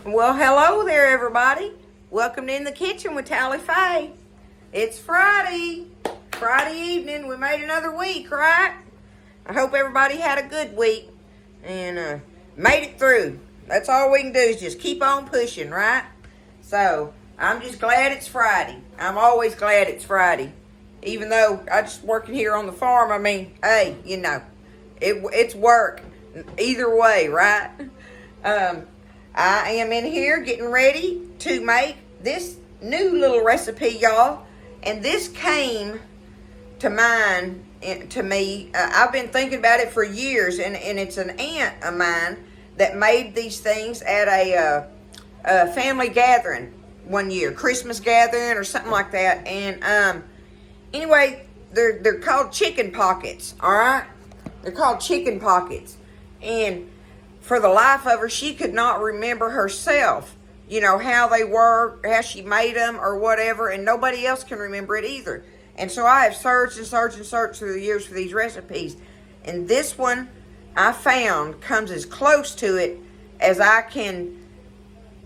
Well, hello there, everybody. Welcome to In the Kitchen with Tally Faye. It's Friday evening. We made another week, right? I hope everybody had a good week and made it through. That's all we can do is just keep on pushing, right? So, I'm just glad it's Friday. I'm always glad it's Friday. Even though I just working here on the farm, I mean, hey, you know, it's work either way, right? I am in here getting ready to make this new little recipe, y'all. And this came to me. I've been thinking about it for years, and it's an aunt of mine that made these things at a family gathering one year, Christmas gathering or something like that. And anyway, they're called chicken pockets, all right? They're called chicken pockets. And for the life of her, she could not remember herself, you know, how they were, how she made them or whatever, and nobody else can remember it either. And so I have searched and searched and searched through the years for these recipes. And this one I found comes as close to it as I can,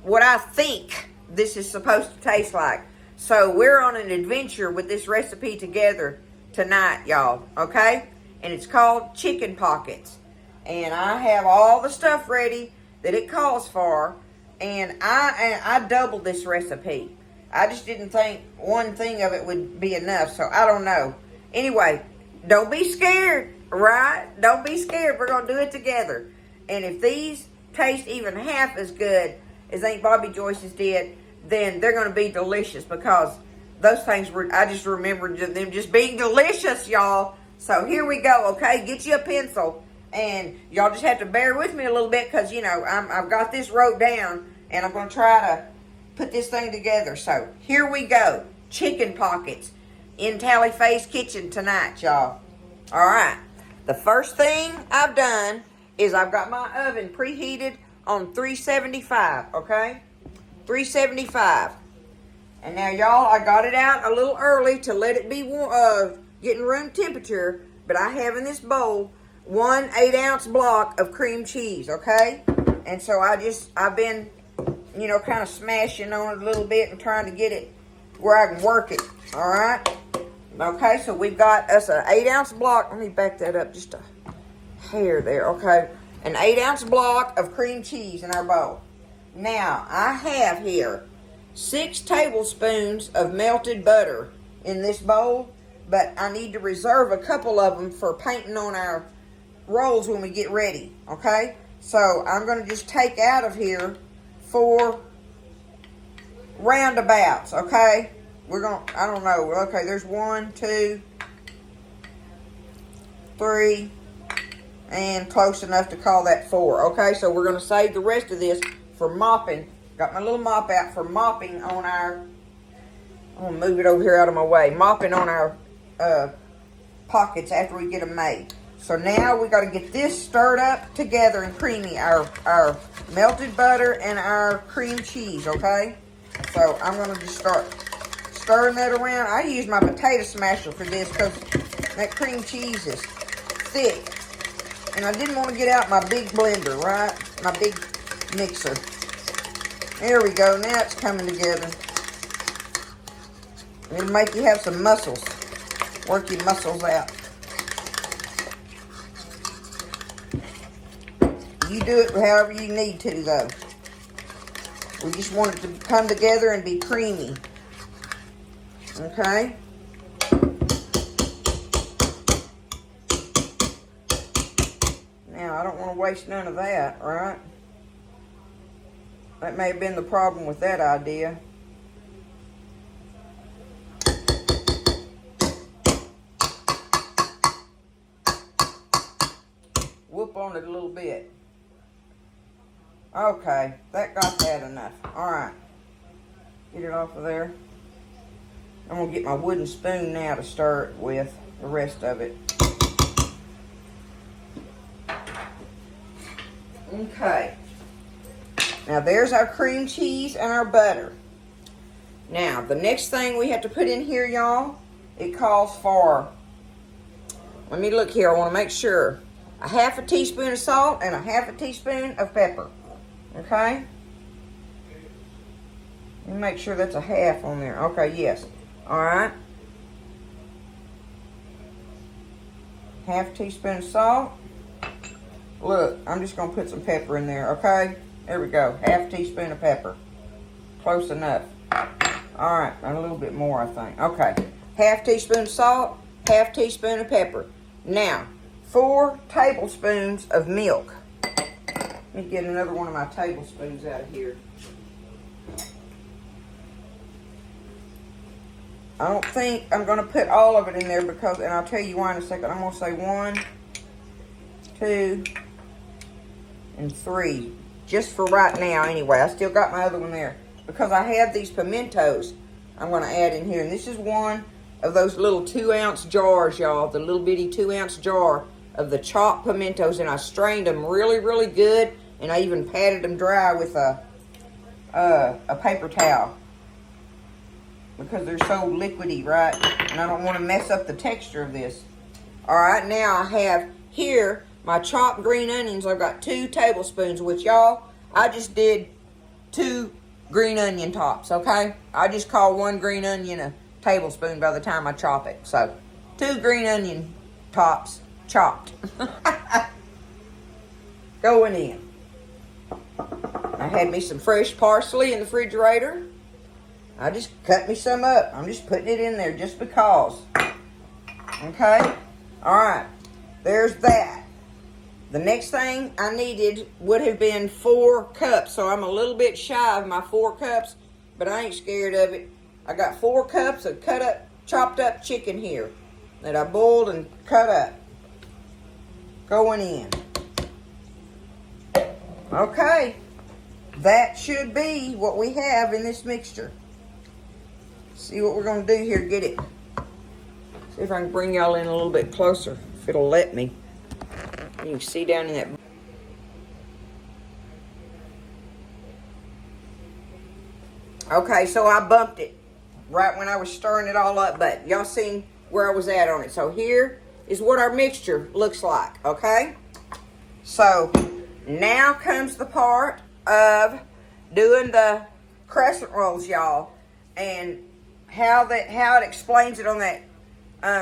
what I think this is supposed to taste like. So we're on an adventure with this recipe together tonight, y'all, okay? And it's called chicken pockets. And I have all the stuff ready that it calls for. And I doubled this recipe. I just didn't think one thing of it would be enough. So I don't know. Anyway, don't be scared, right? Don't be scared. We're going to do it together. And if these taste even half as good as Aunt Bobby Joyce's did, then they're going to be delicious. Because those things I just remembered them just being delicious, y'all. So here we go, okay? Get you a pencil. And y'all just have to bear with me a little bit because, you know, I've got this wrote down and I'm going to try to put this thing together. So here we go. Chicken pockets in Tally Faye's kitchen tonight, y'all. All right. The first thing I've done is I've got my oven preheated on 375, okay? 375. And now, y'all, I got it out a little early to let it be getting room temperature. But I have in this bowl 1 8-ounce block of cream cheese, okay? And so I've been, you know, kind of smashing on it a little bit and trying to get it where I can work it, all right? Okay, so we've got us an 8-ounce block. Let me back that up just a hair there, okay? An 8-ounce block of cream cheese in our bowl. Now, I have here 6 tablespoons of melted butter in this bowl, but I need to reserve a couple of them for painting on our rolls when we get ready, okay? So I'm going to just take out of here 4 roundabouts, okay? We're going to, I don't know, okay, there's 1, 2, 3, and close enough to call that 4, okay? So we're going to save the rest of this for mopping. Got my little mop out for mopping on our, I'm going to move it over here out of my way, mopping on our pockets after we get them made. So now we got to get this stirred up together and creamy, our melted butter and our cream cheese, okay? So I'm going to just start stirring that around. I use my potato smasher for this because that cream cheese is thick. And I didn't want to get out my big blender, right? My big mixer. There we go. Now it's coming together. It'll make you have some muscles. Work your muscles out. You do it however you need to, though. We just want it to come together and be creamy. Okay? Now, I don't want to waste none of that, right? That may have been the problem with that idea. Whoop on it a little bit. Okay, that got that enough. Alright. Get it off of there. I'm going to get my wooden spoon now to stir it with the rest of it. Okay. Now there's our cream cheese and our butter. Now, the next thing we have to put in here, y'all, it calls for, let me look here, I want to make sure, a half a teaspoon of salt and a half a teaspoon of pepper. Okay? Let me make sure that's a half on there. Okay, yes. All right. Half teaspoon of salt. Look, I'm just going to put some pepper in there, okay? There we go. Half teaspoon of pepper. Close enough. All right, a little bit more, I think. Okay. Half teaspoon of salt, half teaspoon of pepper. Now, 4 tablespoons of milk. Let me get another one of my tablespoons out of here. I don't think I'm going to put all of it in there because, and I'll tell you why in a second. I'm going to say 1, 2, and 3. Just for right now anyway. I still got my other one there. Because I have these pimentos I'm going to add in here. And this is one of those little 2-ounce jars, y'all. The little bitty 2-ounce jar of the chopped pimentos. And I strained them really, really good. And I even patted them dry with a paper towel. Because they're so liquidy, right? And I don't want to mess up the texture of this. Alright, now I have here my chopped green onions. I've got 2 tablespoons, which y'all, I just did 2 green onion tops, okay? I just call 1 green onion a tablespoon by the time I chop it. So, 2 green onion tops chopped. Going in. I had me some fresh parsley in the refrigerator. I just cut me some up. I'm just putting it in there just because. Okay? Alright. There's that. The next thing I needed would have been 4 cups. So I'm a little bit shy of my 4 cups. But I ain't scared of it. I got 4 cups of chopped up chicken here. That I boiled and cut up. Going in. Okay. That should be what we have in this mixture. See what we're going to do here to get it. See if I can bring y'all in a little bit closer, if it'll let me. You can see down in that. Okay, so I bumped it right when I was stirring it all up, but y'all seen where I was at on it. So here is what our mixture looks like, okay? So now comes the part of doing the crescent rolls, y'all. And how it explains it on that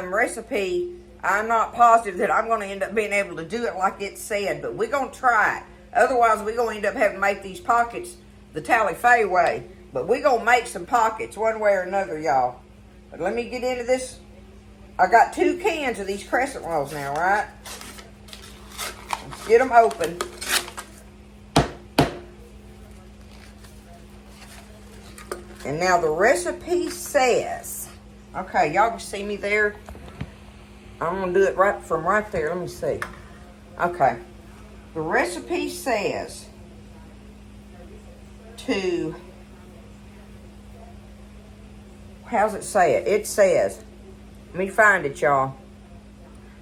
recipe, I'm not positive that I'm going to end up being able to do it like it said, but we're going to try it. Otherwise, we're going to end up having to make these pockets the Tally-Faye way. But we're going to make some pockets one way or another, y'all. But let me get into this. I got 2 cans of these crescent rolls now, right? Let's get them open. And now the recipe says, okay, y'all can see me there. I'm going to do it right from right there. Let me see. Okay. The recipe says to, how's it say it? It says, let me find it, y'all.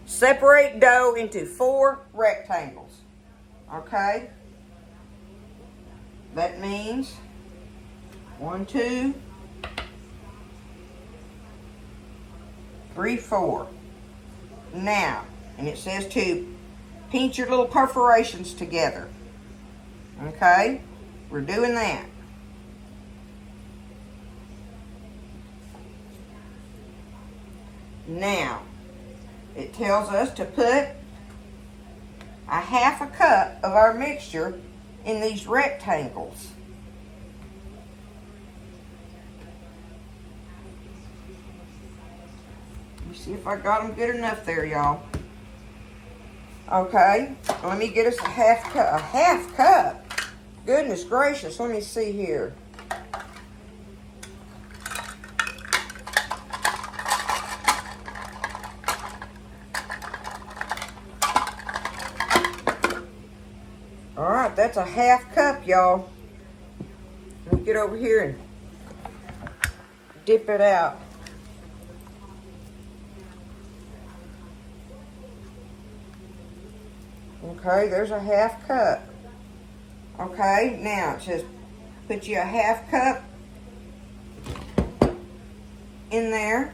Separate dough into 4 rectangles. Okay? That means 1, 2, 3, 4. Now, and it says to pinch your little perforations together. Okay? We're doing that. Now, it tells us to put a 1/2 cup of our mixture in these rectangles. See if I got them good enough there, y'all. Okay, let me get us a 1/2 cup. A 1/2 cup? Goodness gracious, let me see here. All right, that's a 1/2 cup, y'all. Let me get over here and dip it out. Okay, there's a 1/2 cup. Okay, now it says put you a 1/2 cup in there.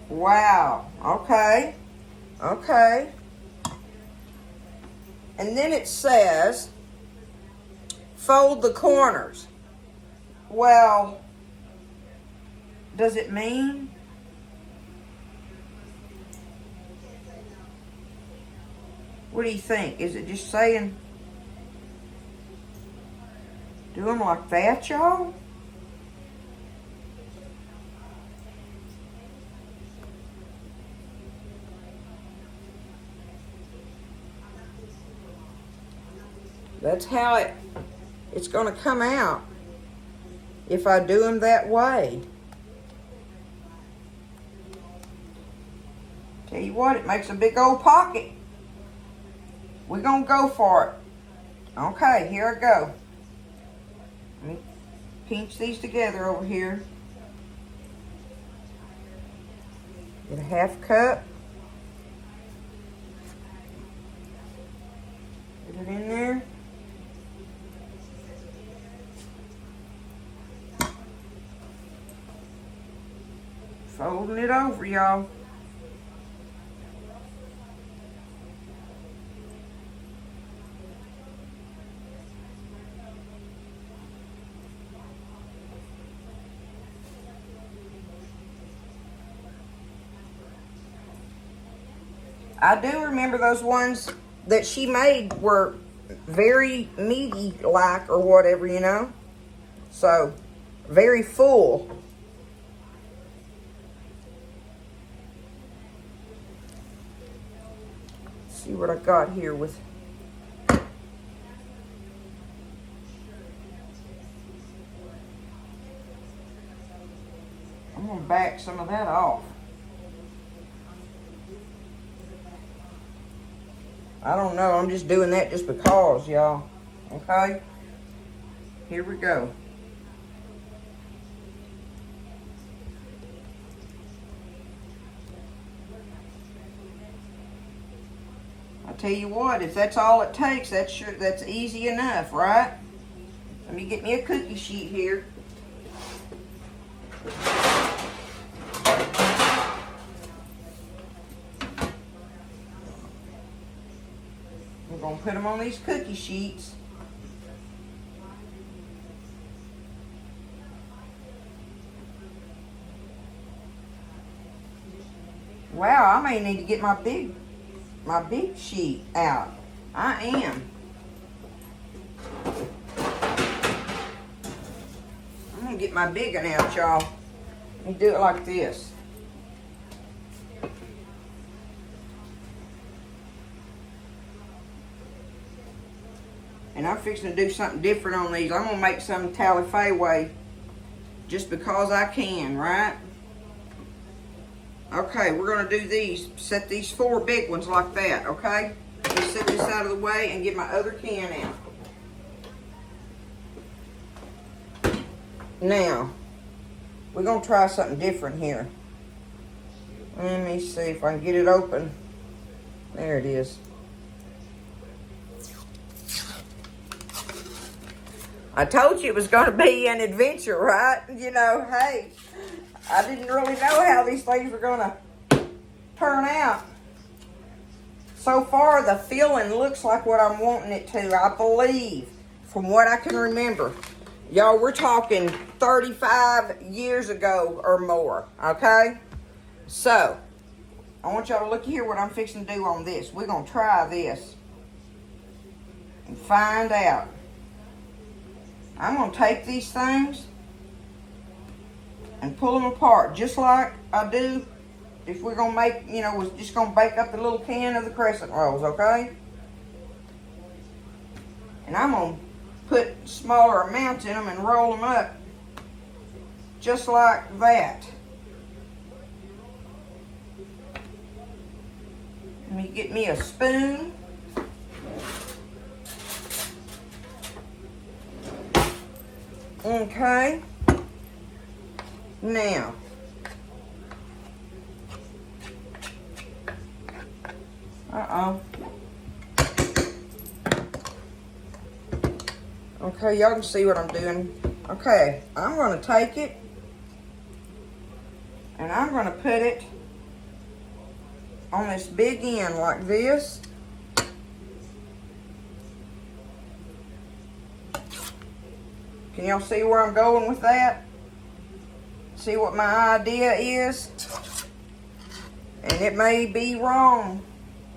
Wow. Okay. Okay. And then it says fold the corners. Well, does it mean? What do you think? Is it just saying, do them like that, y'all? That's how it's going to come out if I do them that way. Tell you what, it makes a big old pocket. We're going to go for it. Okay, here I go. Let me pinch these together over here. Get a half cup. Put it in there. Folding it over, y'all. I do remember those ones that she made were very meaty like or whatever, you know. So, very full. Let's see what I got here with. I'm going to back some of that off. I don't know. I'm just doing that just because, y'all. Okay? Here we go. I tell you what, if that's all it takes, that's easy enough, right? Let me get me a cookie sheet here. We're going to put them on these cookie sheets. Wow, I may need to get my big sheet out. I am. I'm going to get my big one out, y'all. Let me do it like this. And I'm fixing to do something different on these. I'm going to make some Tally-Faye way just because I can, right? Okay, we're going to do these. Set these 4 big ones like that, okay? Let me set this out of the way and get my other can out. Now, we're going to try something different here. Let me see if I can get it open. There it is. I told you it was going to be an adventure, right? You know, hey, I didn't really know how these things were going to turn out. So far, the filling looks like what I'm wanting it to, I believe, from what I can remember. Y'all, we're talking 35 years ago or more, okay? So, I want y'all to look here what I'm fixing to do on this. We're going to try this and find out. I'm going to take these things and pull them apart just like I do if we're going to make, you know, we're just going to bake up the little can of the crescent rolls, okay? And I'm going to put smaller amounts in them and roll them up just like that. Let me get me a spoon. Okay. Now, okay, y'all can see what I'm doing. Okay, I'm going to take it and I'm going to put it on this big end like this. Can y'all see where I'm going with that? See what my idea is? And it may be wrong.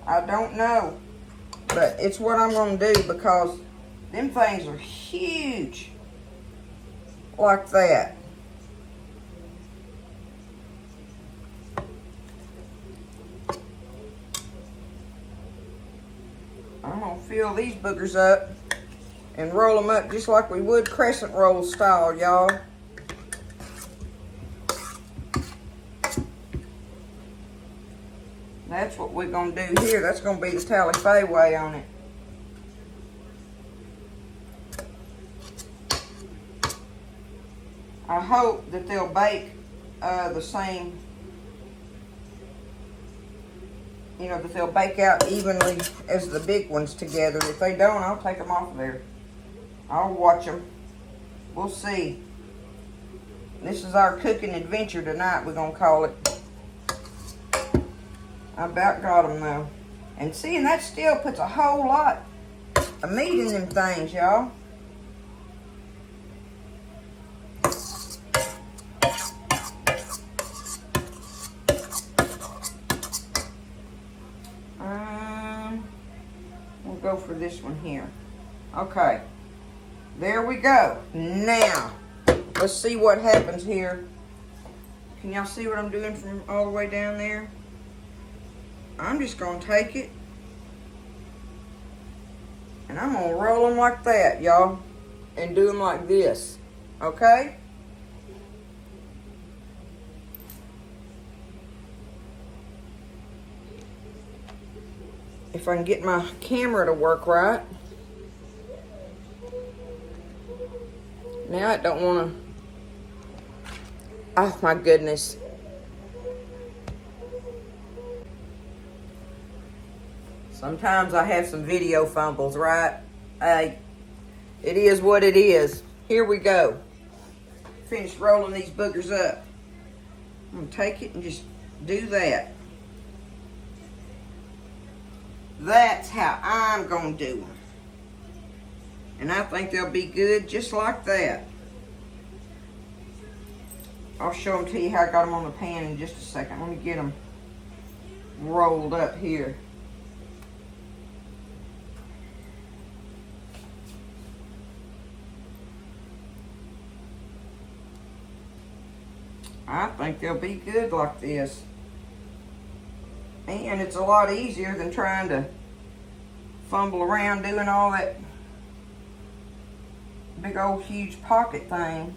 I don't know. But it's what I'm going to do because them things are huge. Like that. I'm going to fill these boogers up and roll them up just like we would crescent roll style, y'all. That's what we're going to do here. That's going to be the Tally Faye way on it. I hope that they'll bake the same, you know, that they'll bake out evenly as the big ones together. If they don't, I'll take them off of there. I'll watch them. We'll see. This is our cooking adventure tonight, we're going to call it. I about got them though. And seeing that still puts a whole lot of meat in them things, y'all. We'll go for this one here. Okay. There we go. Now, let's see what happens here. Can y'all see what I'm doing from all the way down there? I'm just going to take it and I'm going to roll them like that, y'all, and do them like this, okay? If I can get my camera to work right. Now I don't want to, oh my goodness. Sometimes I have some video fumbles, right? Hey, it is what it is. Here we go. Finish rolling these boogers up. I'm going to take it and just do that. That's how I'm going to do them. And I think they'll be good just like that. I'll show them to you how I got them on the pan in just a second. Let me get them rolled up here. I think they'll be good like this. And it's a lot easier than trying to fumble around doing all that big old huge pocket thing.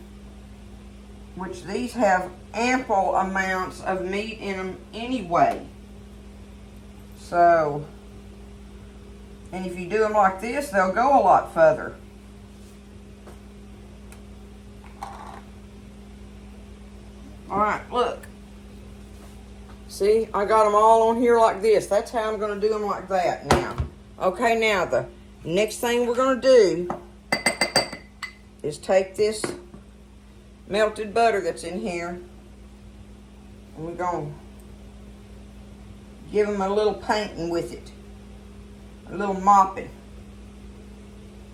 Which these have ample amounts of meat in them anyway. So, and if you do them like this, they'll go a lot further. Alright, look. See, I got them all on here like this. That's how I'm going to do them like that now. Okay, now the next thing we're going to do is take this melted butter that's in here and we're going to give them a little painting with it. A little mopping.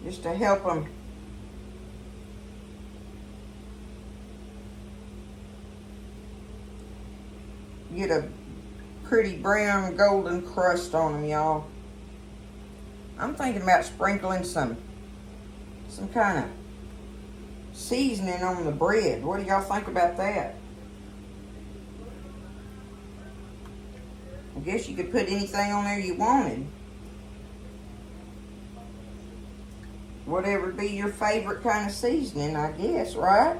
Just to help them get a pretty brown golden crust on them, y'all. I'm thinking about sprinkling some kind of seasoning on the bread. What do y'all think about that? I guess you could put anything on there you wanted. Whatever would be your favorite kind of seasoning, I guess, right?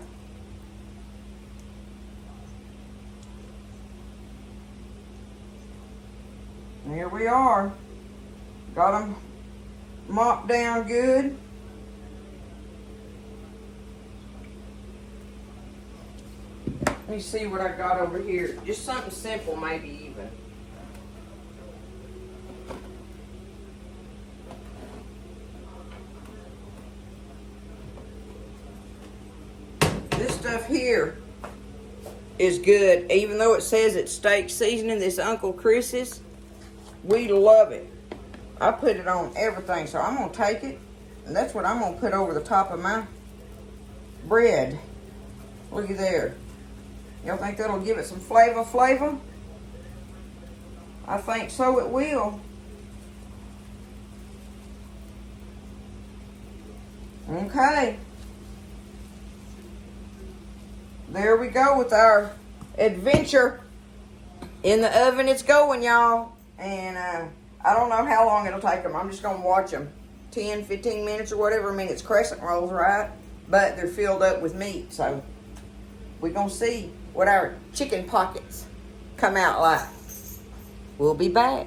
Here we are. Got them mopped down good. Let me see what I got over here. Just something simple, maybe even. This stuff here is good. Even though it says it's steak seasoning, this Uncle Chris's, we love it. I put it on everything, so I'm going to take it, and that's what I'm going to put over the top of my bread. Look at there. Y'all think that'll give it some flavor? I think so it will. Okay. There we go with our adventure. In the oven it's going, y'all. And I don't know how long it'll take them. I'm just going to watch them. 10, 15 minutes or whatever. I mean, it's crescent rolls, right? But they're filled up with meat. So we're going to see what our chicken pockets come out like. We'll be back.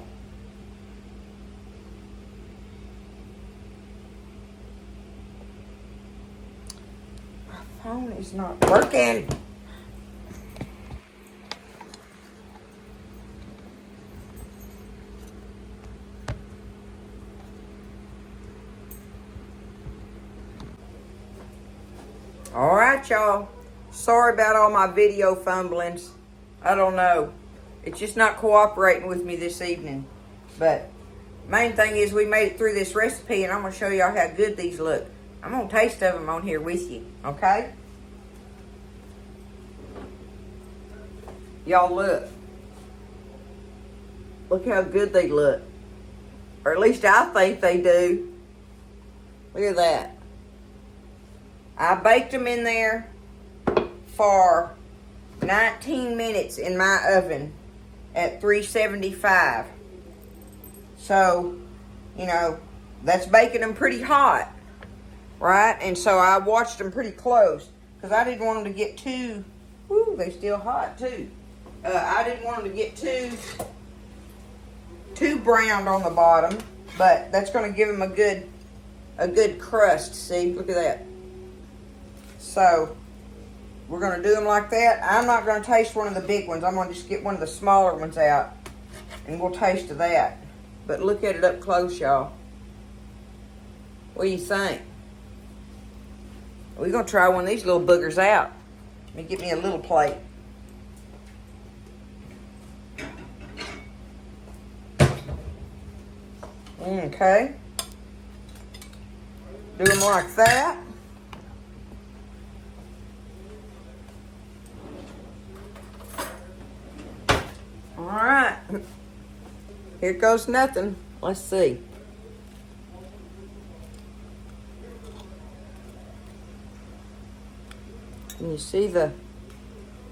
My phone is not working. All right, y'all. Sorry about all my video fumblings. I don't know. It's just not cooperating with me this evening. But main thing is we made it through this recipe, and I'm going to show y'all how good these look. I'm going to taste of them on here with you, okay? Y'all look. Look how good they look. Or at least I think they do. Look at that. I baked them in there for 19 minutes in my oven at 375. So, you know, that's baking them pretty hot, right? And so I watched them pretty close because I didn't want them to get too, whoo, they still hot too. I didn't want them to get too browned on the bottom, but that's going to give them a good crust. See, look at that. So we're going to do them like that. I'm not going to taste one of the big ones. I'm going to just get one of the smaller ones out, and we'll taste of that. But look at it up close, y'all. What do you think? We're going to try one of these little boogers out. Let me get me a little plate. Okay. Do them like that. All right. Here goes nothing. Let's see. Can you see the...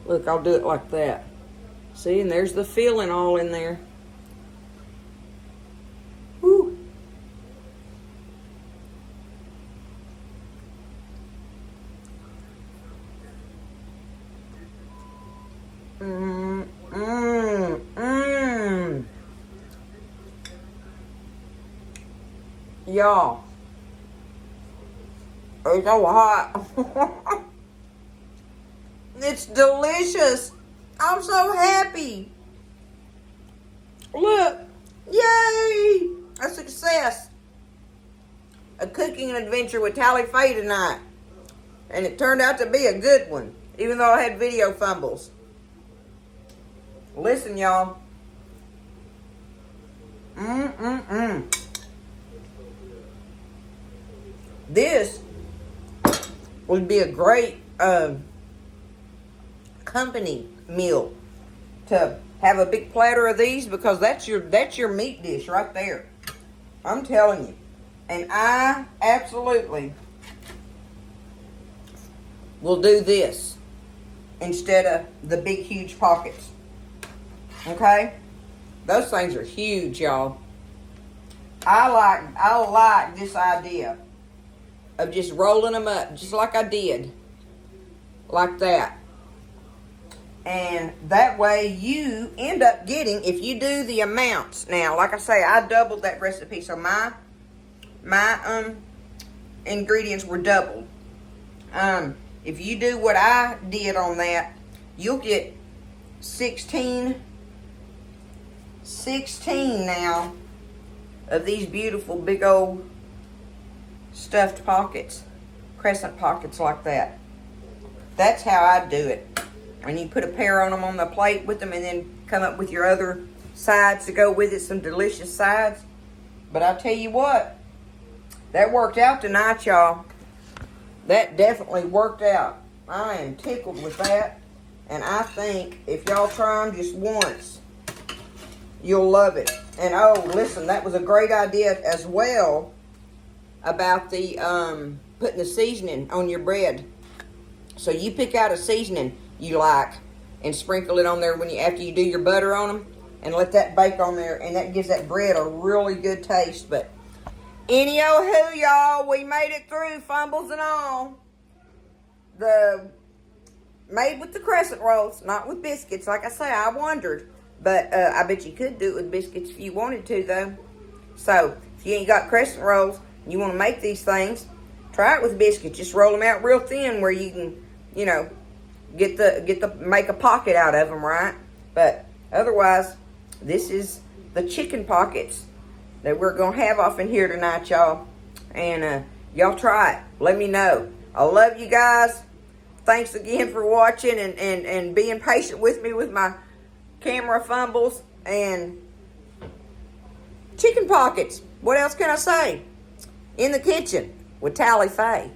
Look, I'll do it like that. See, and there's the filling all in there. Woo. Y'all, it's so hot. It's delicious. I'm so happy. Look, yay, a success. A cooking adventure with Tally Faye tonight. And it turned out to be a good one, even though I had video fumbles. Listen, y'all. This would be a great company meal to have a big platter of these, because that's your meat dish right there. I'm telling you. And I absolutely will do this instead of the big huge pockets. Okay? Those things are huge, y'all. I like this idea of just rolling them up just like I did, like that. And that way you end up getting, if you do the amounts, now like I say, I doubled that recipe, so my ingredients were doubled. If you do what I did on that, you'll get 16 now of these beautiful big old stuffed pockets, crescent pockets like that. That's how I do it. And you put a pair on them on the plate with them, and then come up with your other sides to go with it, some delicious sides. But I tell you what, that worked out tonight, y'all. that definitely worked out. I am tickled with that. And I think if y'all try them just once, you'll love it. And oh, listen, that was a great idea as well about the putting the seasoning on your bread. So you pick out a seasoning you like and sprinkle it on there when after you do your butter on them, and let that bake on there, and that gives that bread a really good taste. But any old who, y'all, we made it through, fumbles and all. Made with the crescent rolls, not with biscuits. Like I say, I wondered. But I bet you could do it with biscuits if you wanted to, though. So, if you ain't got crescent rolls and you want to make these things, try it with biscuits. Just roll them out real thin where you can, you know, make a pocket out of them, right? But otherwise, this is the chicken pockets that we're going to have off in here tonight, y'all. And y'all try it. Let me know. I love you guys. Thanks again for watching and being patient with me with my camera fumbles and chicken pockets. What else can I say? In the kitchen with Tally Faye.